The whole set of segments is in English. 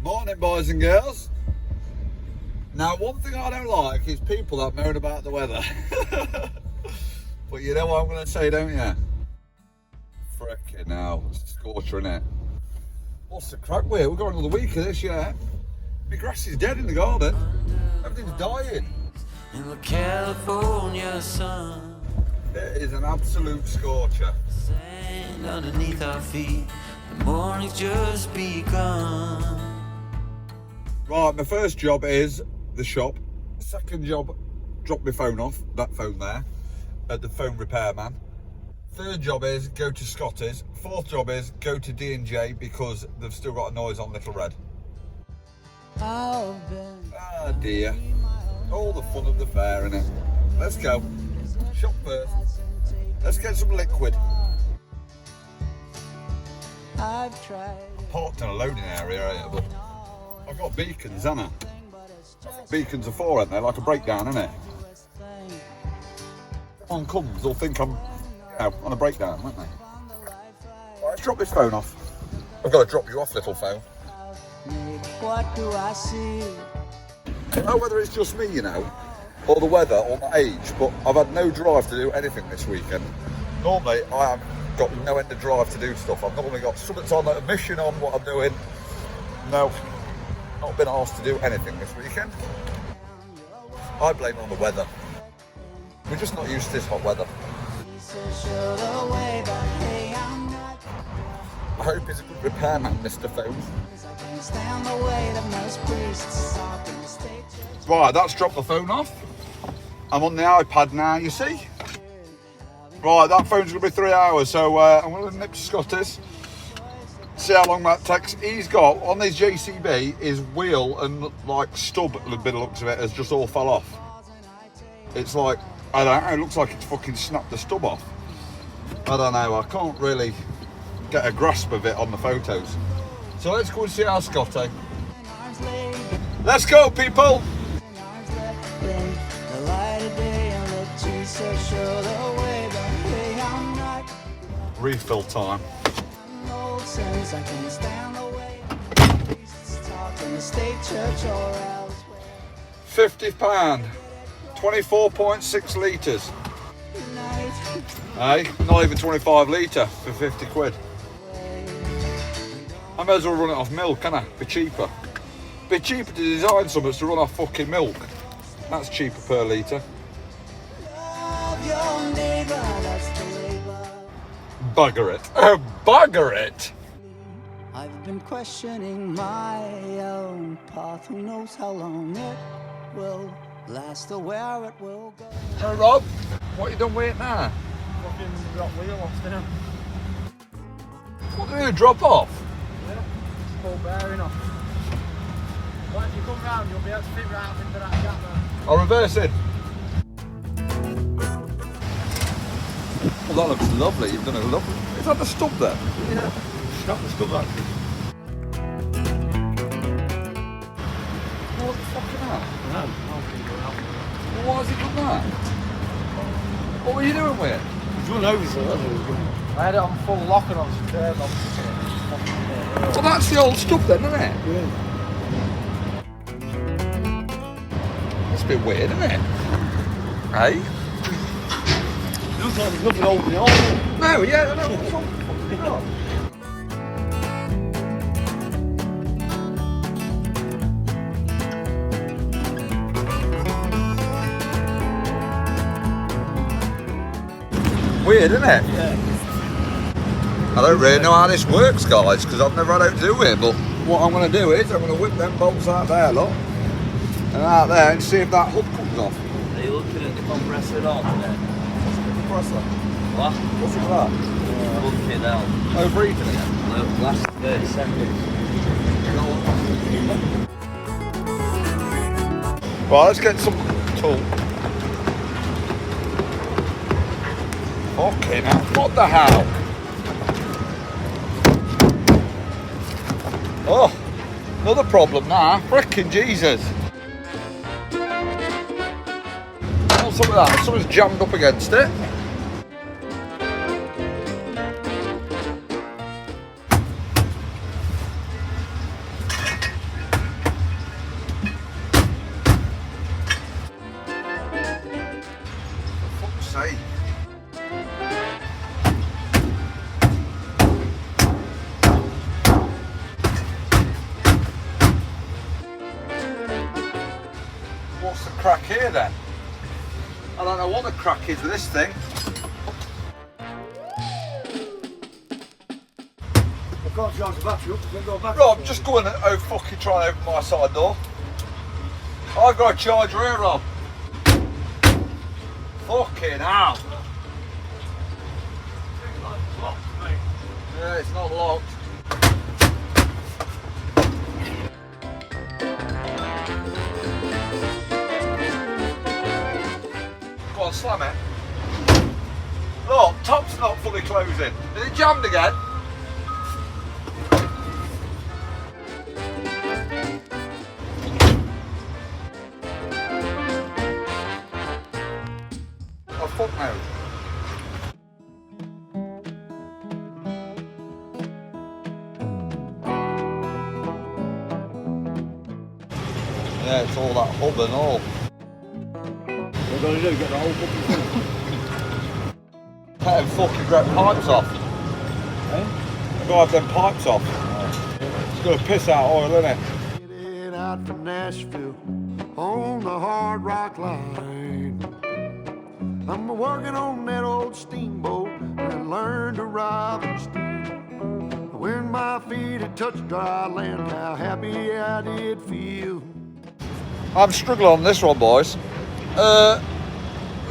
Morning, boys and girls. Now, one thing I don't like is people that moan about the weather. But you know what I'm going to say, don't you? Frickin' hell, it's a scorcher, innit? What's the crack with it? We've got another week of this, yeah. My grass is dead in the garden. Everything's dying. In the California sun, It is an absolute scorcher. sand underneath our feet. The morning's just begun. Right, my first job is the shop. Second job, drop my phone off, that phone there, at the phone repairman. Third job is go to Scotty's. Fourth job is go to D&J because they've still got a noise on Little Red. Ah dear. All the fun of the fair, innit? Let's go. Shop first. Let's get some liquid. I'm parked in a loading area here, but I've got beacons, haven't I? Beacons are for, aren't they? Like a breakdown, isn't it? One comes, they'll think I'm, on a breakdown, won't they? Right, let's drop this phone off. I've got to drop you off, little phone. What do I see? I don't know whether it's just me, or the weather, or my age, but I've had no drive to do anything this weekend. Normally, I have got no end of drive to do stuff. I've normally got something on, a mission on what I'm doing. No, not been asked to do anything this weekend. I blame it on the weather. We're just not used to this hot weather. I hope he's a good repairman, Mr. Phone. Right, that's dropped the phone off. I'm on the iPad now, you see. Right, that phone's going to be 3 hours, so I'm going to nip to Scotty's. See how long that takes. He's got, on his JCB, his wheel and like stub, a bit of looks of it, has just all fell off. It's like, I don't know, it looks like it's fucking snapped the stub off. I don't know, I can't really get a grasp of it on the photos. So let's go and see our Scotty. Let's go, people! Refill time. £50, 24.6 litres. Hey, not even 25 litre for 50 quid. I may as well run it off milk, can I? Be cheaper. Be cheaper to design something to run off fucking milk. That's cheaper per litre. Bugger it. Bugger it! I've been questioning my own path. Who knows how long it will last or where it will go. Hey Rob, what you done with it now? Fucking got wheel lost in it. What, did you drop off? Yeah, it's full bearing off. Once you come round, you'll be able to fit right up into that gap there. I'll reverse it. Well, that looks lovely. You've done a lovely. Is that the stub there? Yeah. Stop the stuff actually. What the fuck is that? No, I'll figure it out. Well, why has it done that? What were you doing with it? It's run over, so that's what it was doing. I had it on full lock and I was turned on. Well, that's the old stuff then, isn't it? Yeah. It's a bit weird, isn't it? Hey? It looks like there's nothing holding it on. No, yeah, I know. What's wrong? What's wrong? Weird, isn't it? Yeah. I don't really know how this works, guys, because I've never had anything to do with it, but what I'm going to do is I'm going to whip them bolts out there, look, and out there, and see if that hook comes off. Are you looking at the compressor at all today? What's the compressor? What? What's it for that? Look it down. Overheating it? The last 30 seconds. Right, let's get some tool. Fucking hell, what the hell? Oh, another problem now. Frickin' Jesus. What's up with that? Something's jammed up against it. crack here then. I don't know what the crack is with this thing. I can't charge the battery up, we'll go back. Right, I'm just going to fucking try and open my side door. I've got a charger here, Rob. Fucking hell. Yeah, it's not locked. Go on, slam it. Look, top's not fully closing. Is it jammed again? Oh, fuck no. Yeah, it's all that hub and all. We're going to do, get the whole fucking thing. Take them fucking great pipes off. Eh? Gotta have them pipes off. It's gonna piss out oil, isn't it? Headed out from Nashville on the Hard Rock Line. I'm working on that old steamboat and learned to rob and steer. When my feet had touched dry land, how happy I did feel. I'm struggling on this one, boys.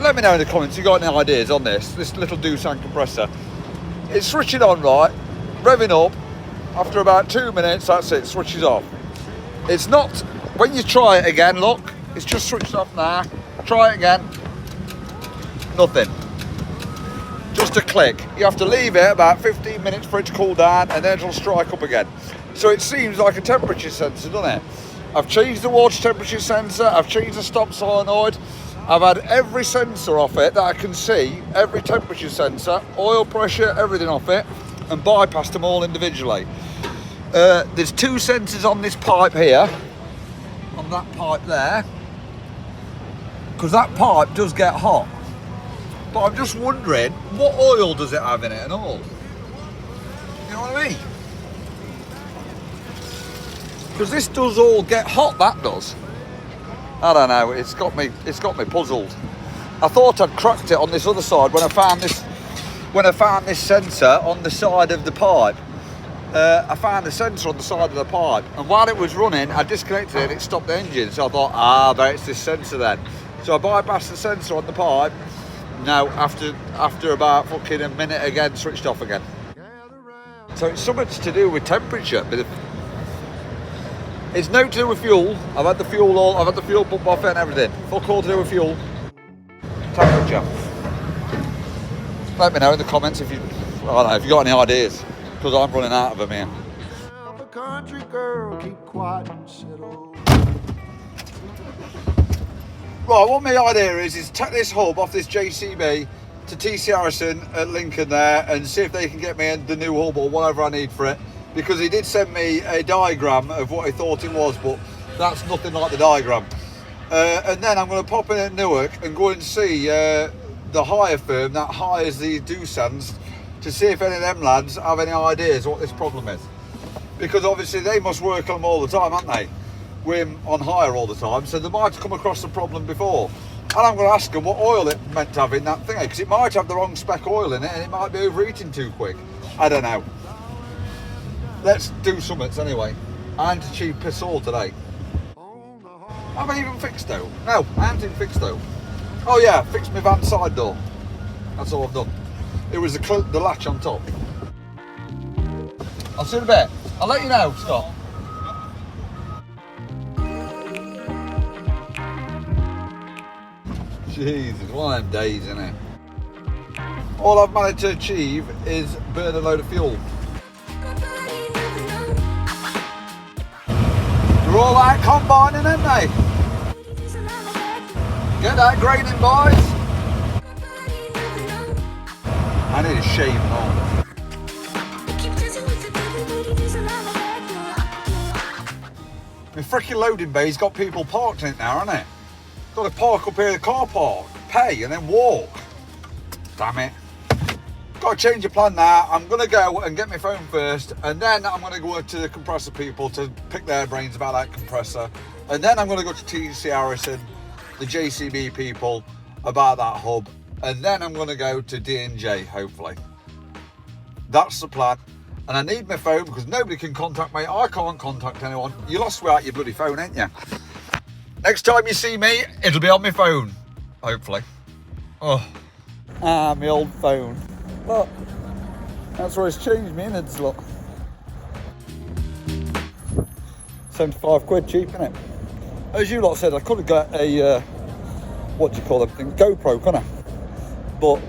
Let me know in the comments if you got any ideas on this little Doosan compressor. It's switching on right, revving up. After about 2 minutes, that's it, switches off. It's not, when you try it again, look, it's just switched off now. Try it again, nothing. Just a click. You have to leave it about 15 minutes for it to cool down and then it'll strike up again. So it seems like a temperature sensor, doesn't it? I've changed the water temperature sensor, I've changed the stop solenoid, I've had every sensor off it that I can see, every temperature sensor, oil pressure, everything off it, and bypassed them all individually. There's 2 sensors on this pipe here, on that pipe there, because that pipe does get hot. But I'm just wondering, what oil does it have in it and all? You know what I mean? Because this does all get hot, that does. I don't know, it's got me puzzled. I thought I'd cracked it on this other side when I found this sensor on the side of the pipe. I found the sensor on the side of the pipe, and while it was running, I disconnected it and it stopped the engine. So I thought, but it's this sensor then. So I bypassed the sensor on the pipe. Now, after about fucking a minute again, switched off again. So it's something to do with temperature. It's no to do with fuel. I've had the fuel pump off it and everything. Fuck all to do with fuel. Temperature. Let me know in the comments if you got any ideas, because I'm running out of them here. A country girl, keep quiet and settle. Right, what my idea is take this hub off this JCB to TC Harrison at Lincoln there and see if they can get me the new hub or whatever I need for it. Because he did send me a diagram of what he thought it was, but that's nothing like the diagram. And then I'm going to pop in at Newark and go and see the hire firm that hires these Doosans to see if any of them lads have any ideas what this problem is. Because obviously they must work on them all the time, aren't they? We're on hire all the time, so they might have come across the problem before. And I'm going to ask them what oil it meant to have in that thing, because it might have the wrong spec oil in it and it might be overheating too quick. I don't know. Let's do something anyway. I'm to cheap piss all today. I haven't even fixed though. No, I haven't even fixed though. Oh yeah, fixed my van side door. That's all I've done. It was the latch on top. I'll see you in a bit. I'll let you know, Scott. Jesus, one of them days, isn't it? All I've managed to achieve is burn a load of fuel. They're all out combining, aren't they? Get that grading, boys. I need a shave and all. My freaking loading bay's got people parked in it now, hasn't it? Got to park up here at the car park, pay and then walk. Damn it. Got to change the plan now. I'm going to go and get my phone first, and then I'm going to go to the compressor people to pick their brains about that compressor, and then I'm going to go to TC Harrison the JCB people about that hub, and then I'm going to go to D&J, hopefully. That's the plan. And I need my phone because nobody can contact me. I can't contact anyone. You lost without your bloody phone, ain't you? Next time you see me, it'll be on my phone, hopefully. Oh, my old phone. Look, that's where it's changed me, innit? Look. 75 quid cheap, innit? As you lot said, I could have got a, what do you call them thing? GoPro, couldn't I? But,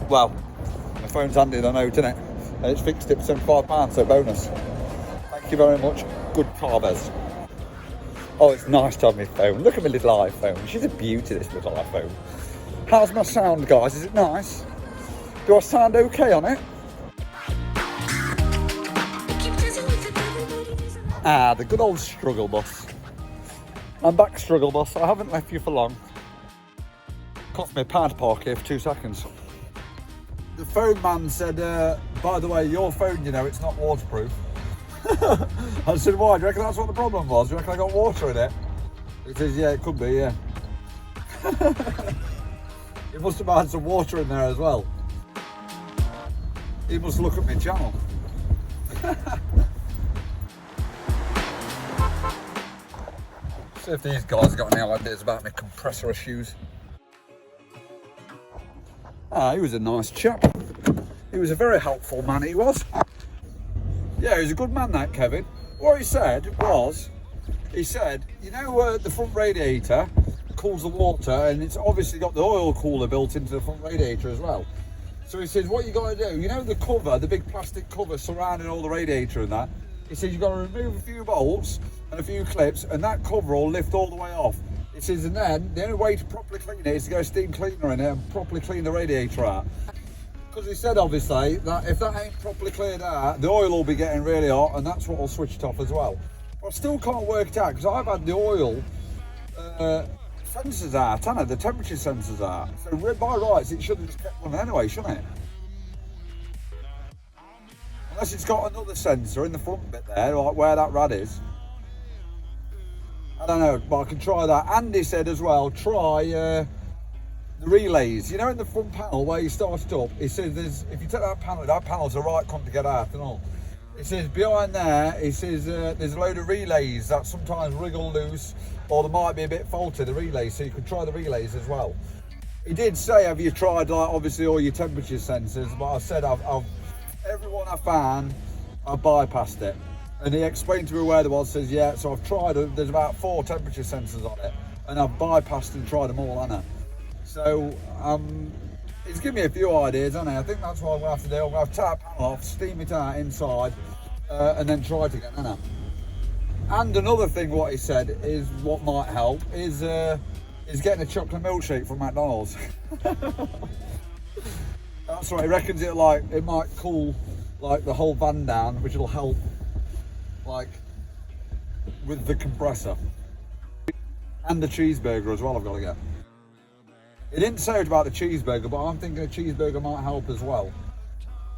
well, my phone's handy, I know, innit? And it's fixed it for £75, so bonus. Thank you very much. Good Carvez. Oh, it's nice to have my phone. Look at my little iPhone. She's a beauty, this little iPhone. How's my sound, guys? Is it nice? Do I sound okay on it? Ah, the good old struggle bus. I'm back, struggle bus. I haven't left you for long. Cost me a pound to park here for 2 seconds. The phone man said, by the way, your phone, you know, it's not waterproof. I said, why? Do you reckon that's what the problem was? Do you reckon I got water in it? He says, yeah, it could be, yeah. He must have had some water in there as well. He must look at my channel. See if these guys got any ideas about my compressor issues. Ah, he was a nice chap. He was a very helpful man, he was. Yeah, he was a good man, that Kevin. What he said was, he said, you know, the front radiator cools the water, and it's obviously got the oil cooler built into the front radiator as well. So he says, what you got to do, you know the cover, the big plastic cover surrounding all the radiator and that, he says you've got to remove a few bolts and a few clips, and that cover will lift all the way off. He says, and then the only way to properly clean it is to go steam cleaner in it and properly clean the radiator out. Because he said, obviously, that if that ain't properly cleared out, the oil will be getting really hot, and that's what will switch it off as well. But I still can't work it out, because I've had the oil sensors out, haven't I? The temperature sensors out. So by rights, it should have just kept running anyway, shouldn't it? Unless it's got another sensor in the front bit there, like where that rad is. I don't know, but I can try that. Andy said as well, try the relays. You know, in the front panel where you start it up, he says if you take that panel's a right cunt to get out and all. He says behind there, he says there's a load of relays that sometimes wriggle loose, or they might be a bit faulty, the relays, so you could try the relays as well. He did say, have you tried, like, obviously all your temperature sensors, but I said I've everyone I found, I bypassed it. And he explained to me where there was, says, yeah, so I've tried it, there's about 4 temperature sensors on it, and I've bypassed and tried them all, haven't I? So, he's given me a few ideas, hasn't he? I think that's what I'm going to have to do. I'm going to have to take that panel off, steam it out inside, and then try it again, haven't I? And another thing what he said is, what might help, is getting a chocolate milkshake from McDonald's. That's right, he reckons it might cool like the whole van down, which will help like with the compressor. And the cheeseburger as well I've got to get. He didn't say it about the cheeseburger, but I'm thinking a cheeseburger might help as well.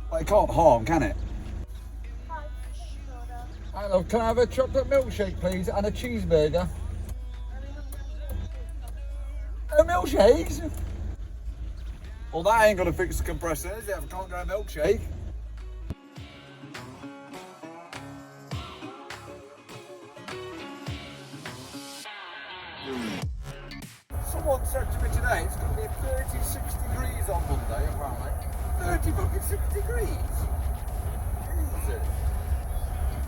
But it can't harm, can it? Hello, can I have a chocolate milkshake please and a cheeseburger? No milkshakes? Well, that ain't gonna fix the compressor, is it? If I can't get a milkshake. Someone said to me today it's gonna be 36 degrees on Monday, apparently. 36 degrees? Jesus.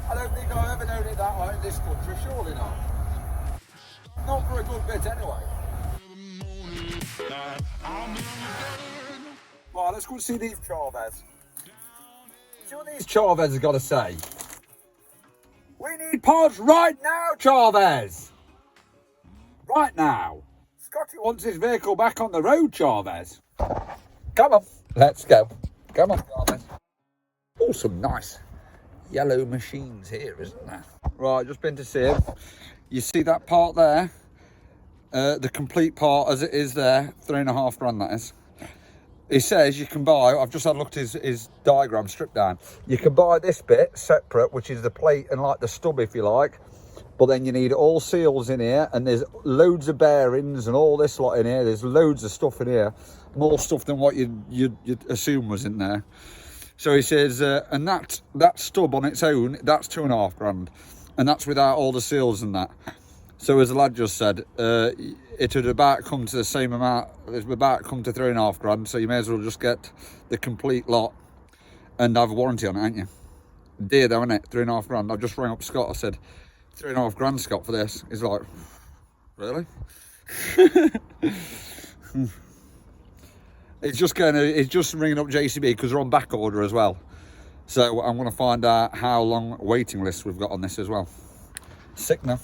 I don't think I've ever known it that hot in this country, surely not. Not for a good bit anyway. Right, let's go and see these Chavez. See what these Chavez have got to say. We need parts right now, Chavez. Right now. Scotty wants his vehicle back on the road, Chavez. Come on, let's go. Come on, Chavez. Oh, some nice yellow machines here, isn't there? Right, just been to see him. You see that part there? The complete part as it is there, 3.5 grand that is. He says you can buy, I've just had a look at his diagram stripped down. You can buy this bit separate, which is the plate and like the stub if you like. But then you need all seals in here, and there's loads of bearings and all this lot in here. There's loads of stuff in here, more stuff than what you'd assume was in there. So he says, and that stub on its own, that's £2.5 grand, and that's without all the seals and that. So as the lad just said, it would about come to the same amount. It would about come to £3.5 grand. So you may as well just get the complete lot and have a warranty on it, ain't you? Dear though, isn't it? £3.5 grand. I've just rang up Scott. I said, £3.5 grand, Scott, for this. He's like, really? He's just ringing up JCB because they're on back order as well. So I'm going to find out how long waiting list we've got on this as well. Sick now.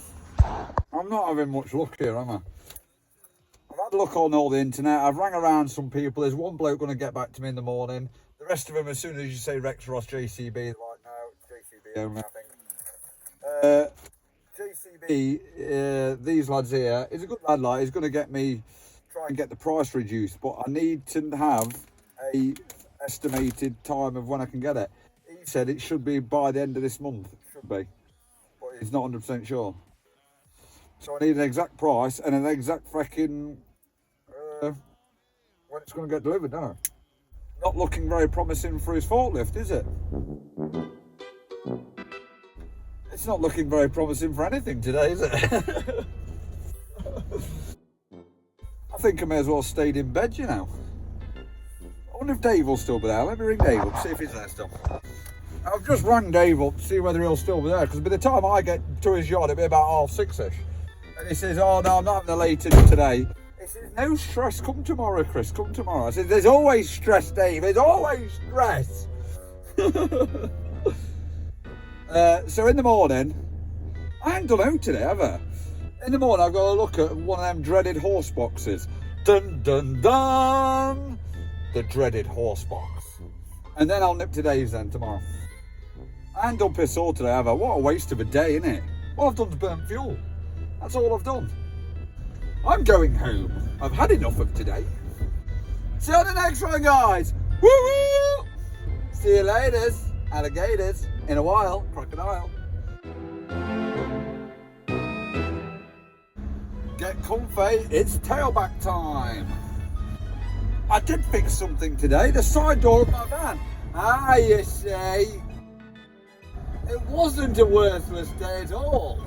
I'm not having much luck here, am I? I've had a look on all the internet. I've rang around some people. There's one bloke going to get back to me in the morning. The rest of them, as soon as you say Rex Ross JCB, they're like, no, JCB only, I think. JCB, these lads here, he's a good lad, like, he's going to get me, try and get the price reduced, but I need to have a estimated time of when I can get it. He said it should be by the end of this month, should be, but he's not 100% sure. So I need an exact price and an exact freaking when it's going to get delivered, don't I? Not looking very promising for his forklift, is it? It's not looking very promising for anything today, is it? I think I may as well have stayed in bed, you know. I wonder if Dave will still be there. Let me ring Dave up, see if he's there still. I've just rang Dave up to see whether he'll still be there, because by the time I get to his yard, it'll be about 6:30ish. And he says, oh no, I'm not having a late today. He says, no stress, come tomorrow, Chris, come tomorrow. I said, there's always stress, Dave, there's always stress. So in the morning, I ain't done out today, have I? In the morning, I've got to look at one of them dreaded horse boxes. Dun, dun, dun! The dreaded horse box. And then I'll nip to Dave's then tomorrow. I ain't done piss all today, have I? What a waste of a day, innit? All I've done is burn fuel. That's all I've done. I'm going home. I've had enough of today. See you on the next one, guys. Woo-hoo! See you later, alligators. In a while, crocodile. Get comfy, it's tailback time. I did fix something today, the side door of my van. Ah, you see. It wasn't a worthless day at all.